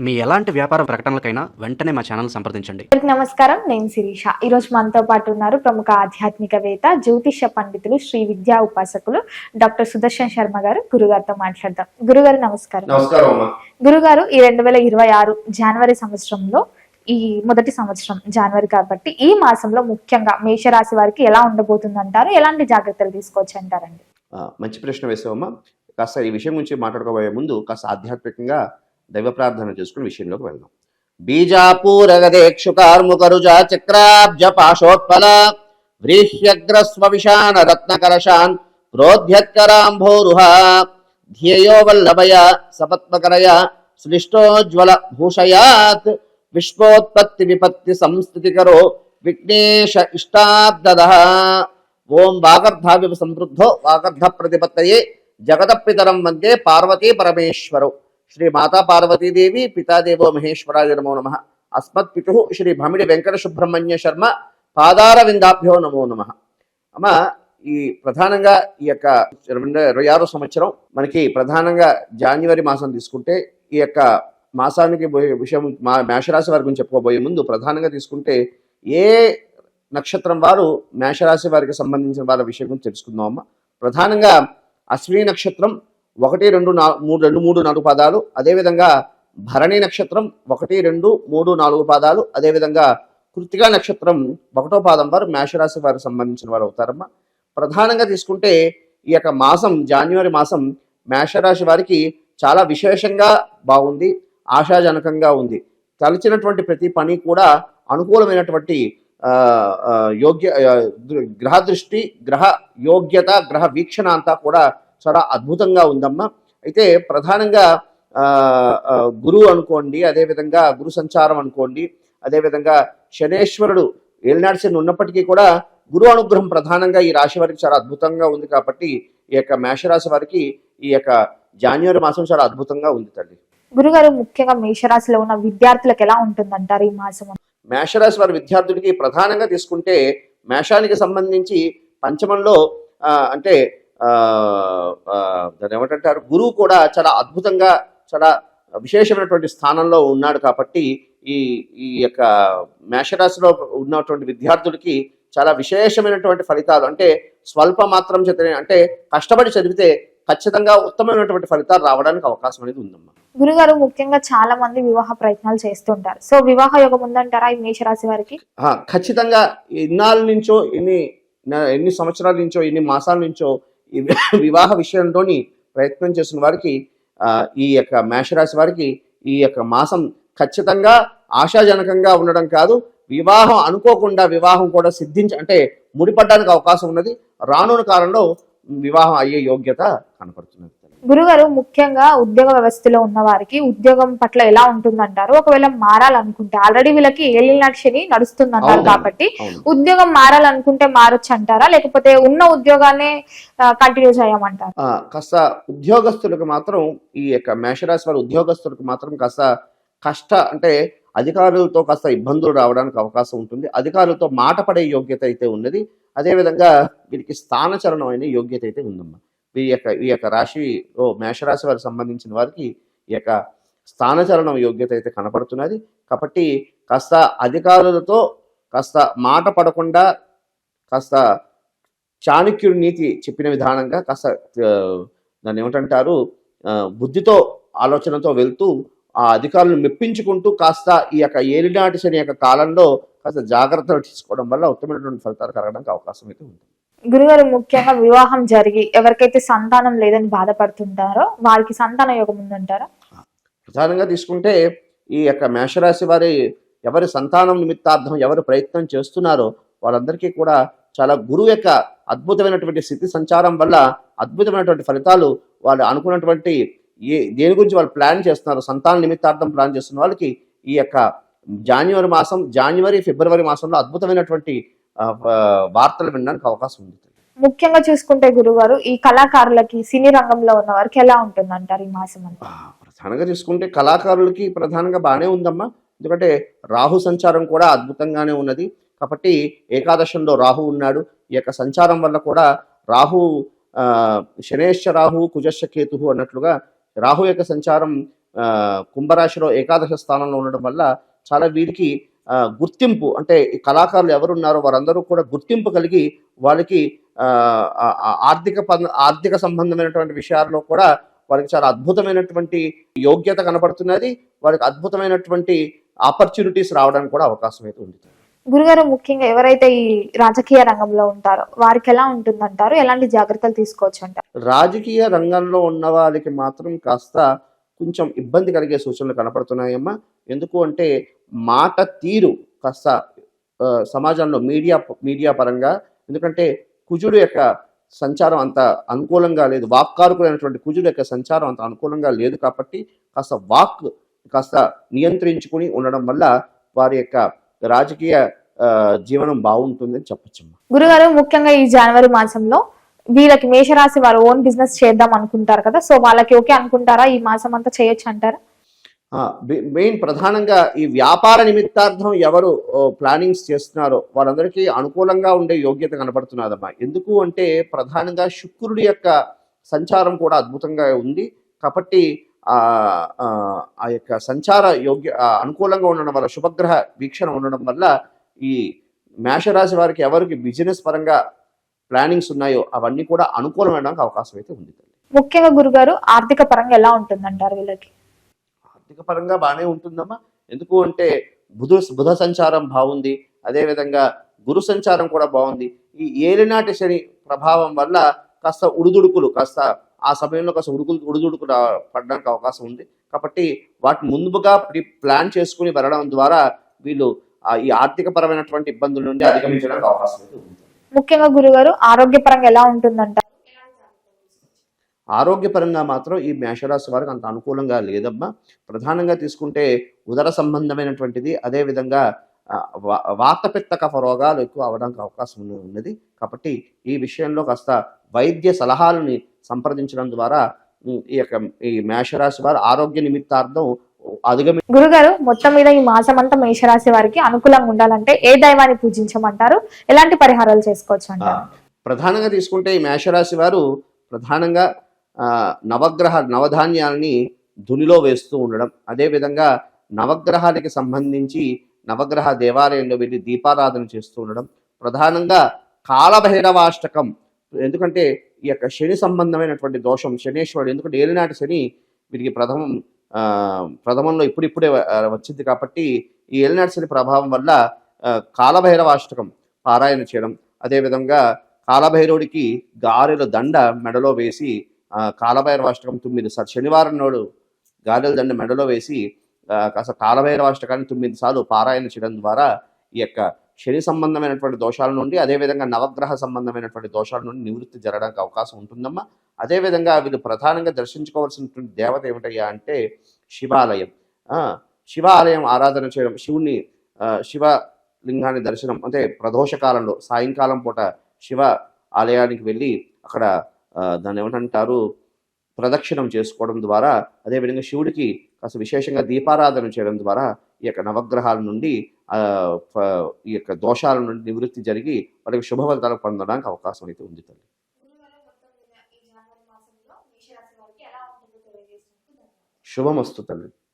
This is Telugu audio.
మీ ఎలాంటి వ్యాపార ప్రకటనలకైనా వెంటనే మా ఛానల్ సంప్రదించండి. అందరికీ నమస్కారం, నేను శిరీష. ఈరోజు మనతో పాటు ఉన్నారు ప్రముఖ ఆధ్యాత్మికవేత్త, జ్యోతిష పండితులు, శ్రీ విద్యా ఉపాసకులు డాక్టర్ సుదర్శన్ శర్మ గారు. గురుగారితో మాట్లాడదాం. గురుగారు నమస్కారం. గురుగారు, ఈ 2026 జనవరి సంవత్సరంలో ఈ మొదటి సంవత్సరం జనవరి కాబట్టి ఈ మాసంలో ముఖ్యంగా మేషరాశి వారికి ఎలా ఉండబోతుంది అంటారు? ఎలాంటి జాగ్రత్తలు తీసుకోవచ్చు అంటారండి? మంచి ప్రశ్న వేసావమ్మా. కాస్త ఈ విషయం గురించి మాట్లాడుకోబోయే ముందు కాస్త ఆధ్యాత్మికంగా దైవ ప్రార్థన చేసుకుని విషయంలోకి వెళ్దాం. బీజాపూరగదేక్షుకార్ముకరుజా చక్రాబ్జ పాశోత్పల వ్రీహ్యగ్రస్వవిశాన రత్నకరశాన్ ప్రోధ్యత్కరాంభోరుహ ధ్యేయో వల్లభయ సపత్మకరయ శ్లిష్టోజ్వల భూషయాత్ విశ్వోత్పత్తి విపత్తి సంస్థితికరో విఘ్నేశ ఇష్టాబ్దదః. ఓం వాగర్ధావివ సంవృద్ధో వాగర్ధ ప్రతిపత్తయే జగదపితరం వందే పార్వతీ పరమేశ్వరో. శ్రీ మాతా పార్వతీదేవి పితాదేవో మహేశ్వరాయ నమో నమ. అస్మత్ పితు శ్రీ భమిడి వెంకట సుబ్రహ్మణ్య శర్మ పాదార విందాభ్యో నమో నమ. అమ్మ, ఈ ప్రధానంగా ఈ యొక్క 2026 సంవత్సరం మనకి ప్రధానంగా జనవరి మాసం తీసుకుంటే, ఈ యొక్క మాసానికి విషయం మేషరాశి వారి గురించి చెప్పుకోబోయే ముందు ప్రధానంగా తీసుకుంటే ఏ నక్షత్రం వారు మేషరాశి వారికి సంబంధించిన వారి విషయం గురించి తెలుసుకుందాం అమ్మ. ప్రధానంగా అశ్విని నక్షత్రం 1, 2, 3, 4 పాదాలు, అదేవిధంగా భరణి నక్షత్రం 1, 2, 3, 4 పాదాలు, అదేవిధంగా కృత్తికా నక్షత్రం 1వ పాదం వారు మేషరాశి వారికి సంబంధించిన వారు అవుతారమ్మా. ప్రధానంగా తీసుకుంటే ఈ యొక్క మాసం జనవరి మాసం మేషరాశి వారికి చాలా విశేషంగా బాగుంది, ఆశాజనకంగా ఉంది. తలచినటువంటి ప్రతి పని కూడా అనుకూలమైనటువంటి గ్రహ దృష్టి, గ్రహ యోగ్యత, గ్రహ వీక్షణ అంతా కూడా చాలా అద్భుతంగా ఉందమ్మా. అయితే ప్రధానంగా గురువు అనుకోండి, అదేవిధంగా గురు సంచారం అనుకోండి, అదేవిధంగా శనేశ్వరుడు ఏలినాటి శని ఉన్నప్పటికీ కూడా గురు అనుగ్రహం ప్రధానంగా ఈ రాశి వారికి చాలా అద్భుతంగా ఉంది. కాబట్టి ఈ యొక్క మేషరాశి వారికి ఈ యొక్క జనవరి మాసం చాలా అద్భుతంగా ఉంది తల్లి. గురుగారు, ముఖ్యంగా మేషరాశిలో ఉన్న విద్యార్థులకు ఎలా ఉంటుందంటారు ఈ మాసం? మేషరాశి వారి విద్యార్థులకి ప్రధానంగా తీసుకుంటే మేషానికి సంబంధించి పంచమంలో అంటే దాన్ని ఏమంటారు, గురువు కూడా చాలా అద్భుతంగా చాలా విశేషమైనటువంటి స్థానంలో ఉన్నాడు. కాబట్టి ఈ ఈ యొక్క మేషరాశిలో ఉన్నటువంటి విద్యార్థులకి చాలా విశేషమైనటువంటి ఫలితాలు, అంటే స్వల్ప మాత్రం చదివి, అంటే కష్టపడి చదివితే ఖచ్చితంగా ఉత్తమమైనటువంటి ఫలితాలు రావడానికి అవకాశం అనేది ఉందమ్మా. గురుగారు, ముఖ్యంగా చాలా మంది వివాహ ప్రయత్నాలు చేస్తుంటారు. సో వివాహ యోగం ఉందంటారా ఈ మేషరాశి వారికి? ఖచ్చితంగా ఇన్నాళ్ళ నుంచో, ఎన్ని సంవత్సరాల నుంచో, ఎన్ని మాసాల నుంచో ఈ వివాహ విషయంలోని ప్రయత్నం చేసిన వారికి ఈ యొక్క మేషరాశి వారికి ఈ యొక్క మాసం ఖచ్చితంగా ఆశాజనకంగా ఉండడం కాదు, వివాహం అనుకోకుండా వివాహం కూడా అంటే ముడిపడడానికి అవకాశం ఉన్నది. రానున్న కాలంలో వివాహం అయ్యే యోగ్యత కనపడుతున్నది. గురుగారు, ముఖ్యంగా ఉద్యోగ వ్యవస్థలో ఉన్న వారికి ఉద్యోగం పట్ల ఎలా ఉంటుందంటారు? ఒకవేళ మారాలనుకుంటే, ఆల్రెడీ వీళ్ళకి ఏలినాటి శని నడుస్తుందన్నారు కాబట్టి ఉద్యోగం మారాలనుకుంటే మారొచ్చు అంటారా, లేకపోతే ఉన్న ఉద్యోగాన్ని కంటిన్యూ చేయమంటారు? కాస్త ఉద్యోగస్తులకు మాత్రం, ఈ యొక్క మేషరాశి వారి ఉద్యోగస్తులకు మాత్రం కాస్త అంటే అధికారులతో కాస్త ఇబ్బందులు రావడానికి అవకాశం ఉంటుంది. అధికారులతో మాట పడే యోగ్యత అయితే ఉన్నది. అదేవిధంగా వీరికి స్థానచలనం అయిన యోగ్యత అయితే ఉందమ్మా. ఈ యొక్క రాశిలో మేషరాశి వారికి సంబంధించిన వారికి ఈ యొక్క స్థానచలనం యోగ్యత అయితే కనపడుతున్నది. కాబట్టి కాస్త అధికారులతో కాస్త మాట పడకుండా, కాస్త చాణక్యుడి నీతి చెప్పిన విధానంగా కాస్త దాన్ని ఏమిటంటారు, బుద్ధితో ఆలోచనతో వెళ్తూ ఆ అధికారులను మెప్పించుకుంటూ కాస్త ఈ యొక్క ఏలినాటి శని యొక్క కాలంలో కాస్త జాగ్రత్తలు తీసుకోవడం వల్ల ఉత్తమమైనటువంటి ఫలితాలు కలగడానికి అవకాశం అయితే ఉంది. గురుగారు, ముఖ్యంగా వివాహం జరిగి ఎవరికైతే సంతానం లేదని బాధపడుతుంటారో వారికి సంతాన యోగం ఉందంటారా? ప్రధానంగా తీసుకుంటే ఈ యొక్క మేషరాశి వారి ఎవరి సంతానం నిమిత్తార్థం ఎవరు ప్రయత్నం చేస్తున్నారో వాళ్ళందరికీ కూడా చాలా గురువు యొక్క అద్భుతమైనటువంటి స్థితి సంచారం వల్ల అద్భుతమైనటువంటి ఫలితాలు, వాళ్ళు అనుకున్నటువంటి దేని గురించి వాళ్ళు ప్లాన్ చేస్తున్నారు, సంతాన నిమిత్తార్థం ప్లాన్ చేస్తున్న వాళ్ళకి ఈ యొక్క జనవరి, ఫిబ్రవరి మాసంలో అద్భుతమైనటువంటి వార్తలు వినడానికి అవకాశం ఉంది. ముఖ్యంగా చూసుకుంటే గురుగారు, ఈ కళాకారులకి, సినీ రంగంలో ఉన్న వారికి ఎలా ఉంటుందంటారు ఈ మాసం? ప్రధానంగా చూసుకుంటే కళాకారులకి ప్రధానంగా బాగానే ఉందమ్మా. ఎందుకంటే రాహు సంచారం కూడా అద్భుతంగానే ఉన్నది. కాబట్టి ఏకాదశంలో రాహు ఉన్నాడు. ఈ యొక్క సంచారం వల్ల కూడా రాహు శనేశ్వ రాహు కుజశ్చ కేతు అన్నట్లుగా రాహు యొక్క సంచారం కుంభరాశిలో ఏకాదశ స్థానంలో ఉండడం వల్ల చాలా వీరికి గుర్తింపు, అంటే ఈ కళాకారులు ఎవరున్నారో వారందరూ కూడా గుర్తింపు కలిగి వాళ్ళకి ఆర్థిక సంబంధమైనటువంటి విషయాల్లో కూడా వారికి చాలా అద్భుతమైనటువంటి యోగ్యత కనపడుతున్నది. వారికి అద్భుతమైనటువంటి ఆపర్చునిటీస్ రావడానికి కూడా అవకాశం అయితే ఉంది. గురుగారు, ముఖ్యంగా ఎవరైతే ఈ రాజకీయ రంగంలో ఉంటారో వారికి ఎలా ఉంటుందంటారు? ఎలాంటి జాగ్రత్తలు తీసుకోవచ్చు అంటారు? రాజకీయ రంగంలో ఉన్న వాళ్ళకి మాత్రం కాస్త కొంచెం ఇబ్బంది కలిగే సూచనలు కనపడుతున్నాయమ్మా. ఎందుకు అంటే మాట తీరు కాస్త సమాజంలో మీడియా పరంగా, ఎందుకంటే కుజుడు యొక్క సంచారం అంత అనుకూలంగా లేదు, వాక్కారకులైనటువంటి కుజుడు యొక్క సంచారం అంత అనుకూలంగా లేదు కాబట్టి కాస్త నియంత్రించుకుని ఉండడం వల్ల వారి యొక్క రాజకీయ జీవనం బాగుంటుందని చెప్పొచ్చమ్మా. గురుగారు, ముఖ్యంగా ఈ జనవరి మాసంలో వీళ్ళకి మేషరాశి వారు ఓన్ బిజినెస్ చేద్దాం అనుకుంటారు కదా, సో వాళ్ళకి ఓకే అనుకుంటారా? ఈ మాసం అంతా చేయొచ్చు అంటారా? మెయిన్ ప్రధానంగా ఈ వ్యాపార నిమిత్తార్థం ఎవరు ప్లానింగ్స్ చేస్తున్నారో వాళ్ళందరికీ అనుకూలంగా ఉండే యోగ్యత కనపడుతున్నదమ్మా. ఎందుకు అంటే ప్రధానంగా శుక్రుడి యొక్క సంచారం కూడా అద్భుతంగా ఉంది కాబట్టి ఆ యొక్క సంచార అనుకూలంగా ఉండడం వల్ల, శుభగ్రహ వీక్షణ ఉండడం వల్ల ఈ మేషరాశి వారికి ఎవరికి బిజినెస్ పరంగా ప్లానింగ్స్ ఉన్నాయో అవన్నీ కూడా అనుకూలమవడానికి అవకాశం అయితే ఉంది. ముఖ్యంగా గురుగారు, ఆర్థిక పరంగా ఎలా ఉంటుందంటారు వీళ్ళకి? ఆర్థిక పరంగా బాగానే ఉంటుందమ్మా. ఎందుకు అంటే బుధ సంచారం బాగుంది, అదేవిధంగా గురు సంచారం కూడా బాగుంది. ఈ ఏలినాటి శని ప్రభావం వల్ల కాస్త కాస్త ఆ సమయంలో కాస్త ఉడుదుడుకు పడడానికి అవకాశం ఉంది. కాబట్టి వాటిని ముందుగా ప్లాన్ చేసుకుని వెళ్ళడం ద్వారా వీళ్ళు ఈ ఆర్థిక పరమైనటువంటి ఇబ్బందుల నుండి అధిగమించడానికి అవకాశం అయితే ఉంది. ముఖ్యంగా గురుగారు, ఆరోగ్యపరంగా ఎలా ఉంటుందంట? ఆరోగ్యపరంగా మాత్రం ఈ మేషరాశి వారికి అంత అనుకూలంగా లేదమ్మా. ప్రధానంగా తీసుకుంటే ఉదర సంబంధమైనటువంటిది, అదేవిధంగా వాతపిత్త కఫ రోగాలు ఎక్కువ అవడానికి అవకాశం ఉన్నది. కాబట్టి ఈ విషయంలో కాస్త వైద్య సలహాలని సంప్రదించడం ద్వారా ఈ మేషరాశి వారు ఆరోగ్య నిమిత్తార్థం గురుగారు, మొత్తం మీద ఈ మాసం అంతా మేషరాశి వారికి అనుకూలంగా ఉండాలంటే ఏ దైవాన్ని పూజించమంటారు? ఎలాంటి పరిహారాలు చేసుకోవచ్చు అంటారు? ప్రధానంగా తీసుకుంటే ఈ మేషరాశి వారు ప్రధానంగా నవధాన్యాలని ధునిలో వేస్తూ ఉండడం, అదేవిధంగా నవగ్రహాలకి సంబంధించి నవగ్రహ దేవాలయంలో వెళ్ళి దీపారాధన చేస్తూ ఉండడం, ప్రధానంగా కాలభైరవాష్టకం, ఎందుకంటే ఈ యొక్క శని సంబంధమైనటువంటి దోషం, శనేశ్వరుడు, ఎందుకంటే ఏలినాటి శని వీరికి ప్రథమంలో ఇప్పుడిప్పుడే వచ్చింది కాబట్టి ఈ ఏలినాటి శని ప్రభావం వల్ల కాలభైరవాష్టకం పారాయణ చేయడం, అదేవిధంగా కాలభైరవుడికి గారెల దండ మెడలో వేసి కాలభైరవాష్టకం 9 శనివారం నాడు గారెల దండ మెడలో వేసి కాస్త కాలభైరవాష్టకాన్ని 9 సార్లు పారాయణ చేయడం ద్వారా ఈ యొక్క శని సంబంధమైనటువంటి దోషాల నుండి, అదేవిధంగా నవగ్రహ సంబంధమైనటువంటి దోషాల నుండి నివృత్తి జరగడానికి అవకాశం ఉంటుందమ్మా. అదేవిధంగా వీళ్ళు ప్రధానంగా దర్శించుకోవాల్సినటువంటి దేవత ఏమిటయ్యా అంటే శివాలయం. శివాలయం ఆరాధన చేయడం, శివలింగాన్ని దర్శనం, అంటే ప్రదోష కాలంలో సాయంకాలం పూట శివ ఆలయానికి వెళ్ళి అక్కడ దాన్ని ఏమంటారు ప్రదక్షిణం చేసుకోవడం ద్వారా, అదేవిధంగా శివుడికి కాస్త విశేషంగా దీపారాధన చేయడం ద్వారా ఈ యొక్క నవగ్రహాల నుండి ఈ యొక్క దోషాల నుండి నివృత్తి జరిగి వాళ్ళకి శుభ ఫలితాలు పొందడానికి అవకాశం అయితే ఉంది తల్లి. శుభమస్తు తల్లి.